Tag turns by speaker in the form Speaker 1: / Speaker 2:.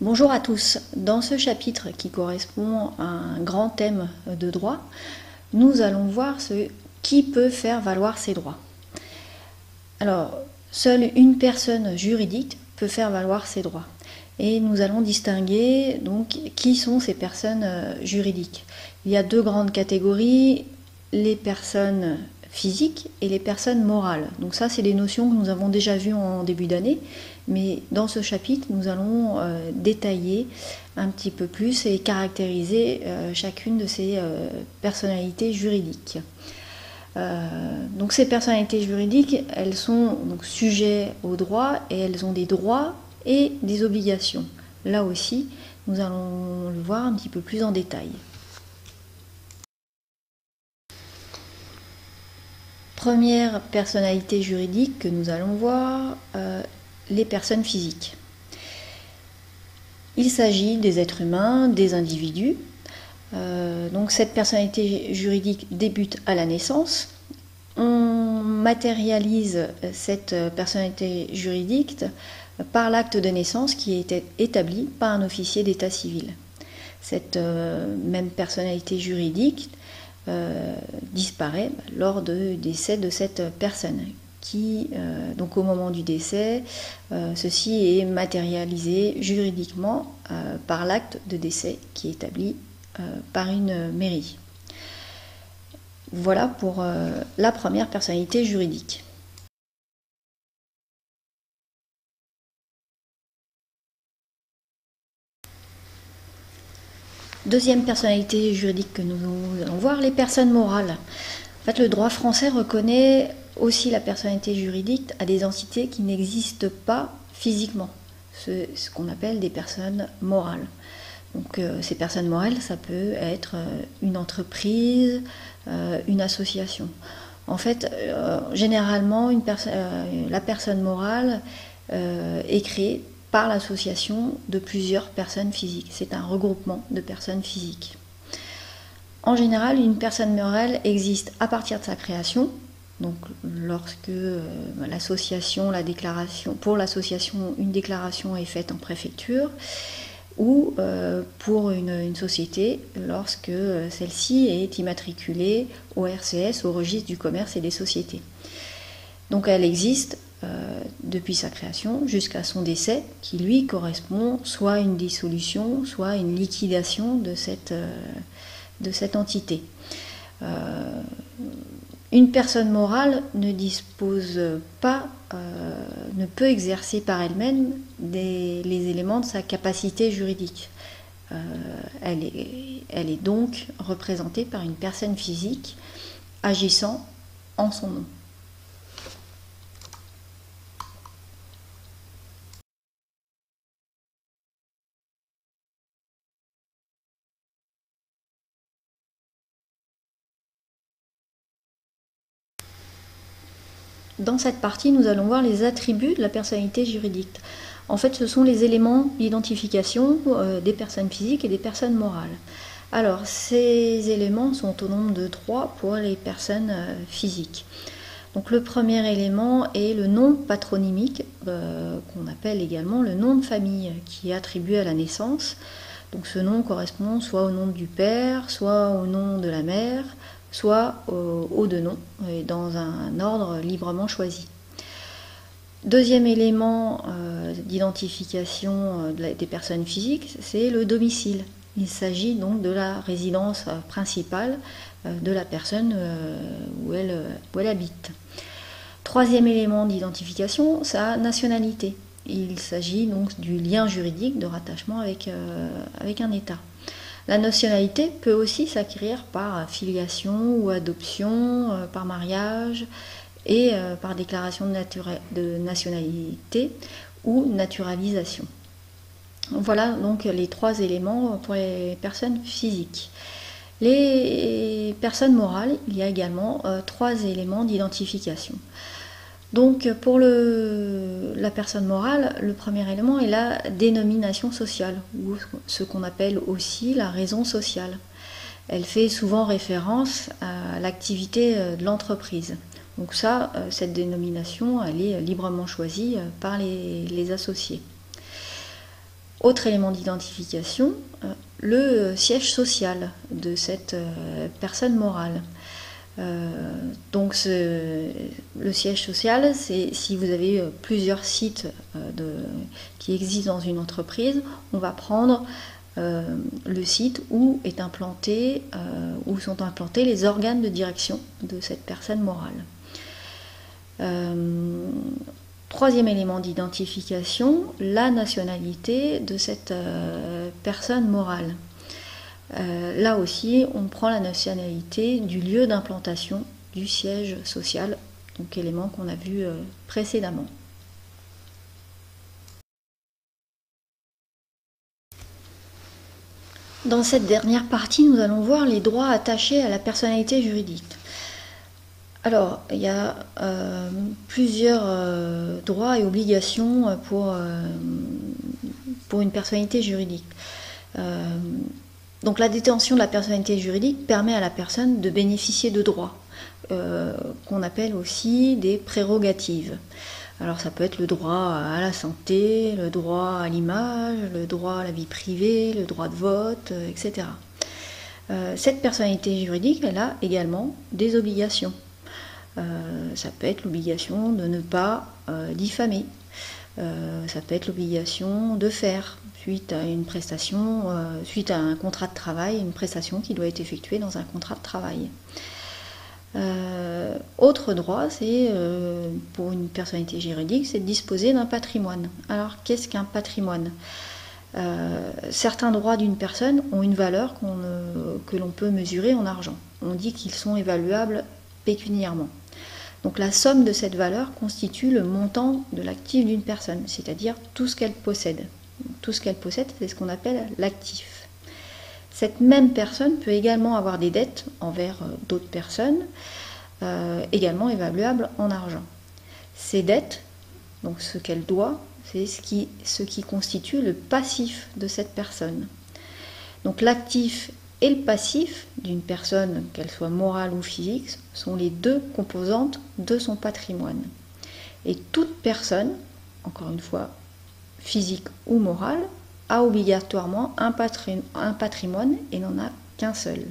Speaker 1: Bonjour à tous. Dans ce chapitre qui correspond à un grand thème de droit, nous allons voir qui peut faire valoir ses droits. Alors, seule une personne juridique peut faire valoir ses droits. Et nous allons distinguer donc qui sont ces personnes juridiques. Il y a deux grandes catégories, les personnes physiques et les personnes morales. Donc ça, c'est des notions que nous avons déjà vues en début d'année, mais dans ce chapitre, nous allons détailler un petit peu plus et caractériser chacune de ces personnalités juridiques. Donc ces personnalités juridiques, elles sont donc sujets aux droits et elles ont des droits et des obligations. Là aussi, nous allons le voir un petit peu plus en détail. Première personnalité juridique que nous allons voir, les personnes physiques. Il s'agit des êtres humains, des individus. Donc cette personnalité juridique débute à la naissance. On matérialise cette personnalité juridique par l'acte de naissance qui est établi par un officier d'état civil. Cette même personnalité juridique disparaît lors du décès de cette personne qui, donc au moment du décès, ceci est matérialisé juridiquement par l'acte de décès qui est établi par une mairie. Voilà pour la première personnalité juridique. Deuxième personnalité juridique que nous allons voir, les personnes morales. En fait, le droit français reconnaît aussi la personnalité juridique à des entités qui n'existent pas physiquement, ce qu'on appelle des personnes morales. Donc ces personnes morales, ça peut être une entreprise, une association. En fait, généralement, la personne morale est créée par l'association de plusieurs personnes physiques. C'est un regroupement de personnes physiques. En général, une personne morale existe à partir de sa création. Donc, lorsque l'association, pour l'association, une déclaration est faite en préfecture, ou pour une société lorsque celle-ci est immatriculée au RCS, au registre du commerce et des sociétés. Donc elle existe depuis sa création jusqu'à son décès, qui lui correspond soit à une dissolution, soit à une liquidation de cette entité. Une personne morale ne dispose pas, ne peut exercer par elle-même les éléments de sa capacité juridique. Elle est donc représentée par une personne physique agissant en son nom. Dans cette partie, nous allons voir les attributs de la personnalité juridique. En fait, ce sont les éléments d'identification des personnes physiques et des personnes morales. Alors, ces éléments sont au nombre de 3 pour les personnes physiques. Donc, le premier élément est le nom patronymique, qu'on appelle également le nom de famille, qui est attribué à la naissance. Donc, ce nom correspond soit au nom du père, soit au nom de la mère, soit aux deux noms, et dans un ordre librement choisi. Deuxième élément d'identification des personnes physiques, c'est le domicile. Il s'agit donc de la résidence principale de la personne où elle habite. Troisième élément d'identification, sa nationalité. Il s'agit donc du lien juridique de rattachement avec un État. La nationalité peut aussi s'acquérir par filiation ou adoption, par mariage et par déclaration de nationalité ou naturalisation. Voilà donc les 3 éléments pour les personnes physiques. Les personnes morales, il y a également 3 éléments d'identification. Donc pour la personne morale, le premier élément est la dénomination sociale, ou ce qu'on appelle aussi la raison sociale. Elle fait souvent référence à l'activité de l'entreprise. Donc ça, cette dénomination, elle est librement choisie par les associés. Autre élément d'identification, le siège social de cette personne morale. Donc le siège social, c'est si vous avez plusieurs sites qui existent dans une entreprise, on va prendre le site où où sont implantés les organes de direction de cette personne morale. Troisième élément d'identification, la nationalité de cette personne morale. Là aussi, on prend la nationalité du lieu d'implantation du siège social, donc élément qu'on a vu précédemment. Dans cette dernière partie, nous allons voir les droits attachés à la personnalité juridique. Alors, il y a plusieurs droits et obligations pour une personnalité juridique. Donc la détention de la personnalité juridique permet à la personne de bénéficier de droits, qu'on appelle aussi des prérogatives. Alors ça peut être le droit à la santé, le droit à l'image, le droit à la vie privée, le droit de vote, etc. Cette personnalité juridique, elle a également des obligations. Ça peut être l'obligation de ne pas diffamer. Ça peut être l'obligation de faire, suite à une prestation, suite à un contrat de travail, une prestation qui doit être effectuée dans un contrat de travail. Autre droit, c'est pour une personnalité juridique, c'est de disposer d'un patrimoine. Alors, qu'est-ce qu'un patrimoine ? Certains droits d'une personne ont une valeur que l'on peut mesurer en argent. On dit qu'ils sont évaluables pécuniairement. Donc la somme de cette valeur constitue le montant de l'actif d'une personne, c'est-à-dire tout ce qu'elle possède. Tout ce qu'elle possède, c'est ce qu'on appelle l'actif. Cette même personne peut également avoir des dettes envers d'autres personnes, également évaluables en argent. Ces dettes, donc ce qu'elle doit, c'est ce qui constitue le passif de cette personne. Donc l'actif et le passif d'une personne, qu'elle soit morale ou physique, sont les deux composantes de son patrimoine. Et toute personne, encore une fois, physique ou morale, a obligatoirement un patrimoine et n'en a qu'un seul.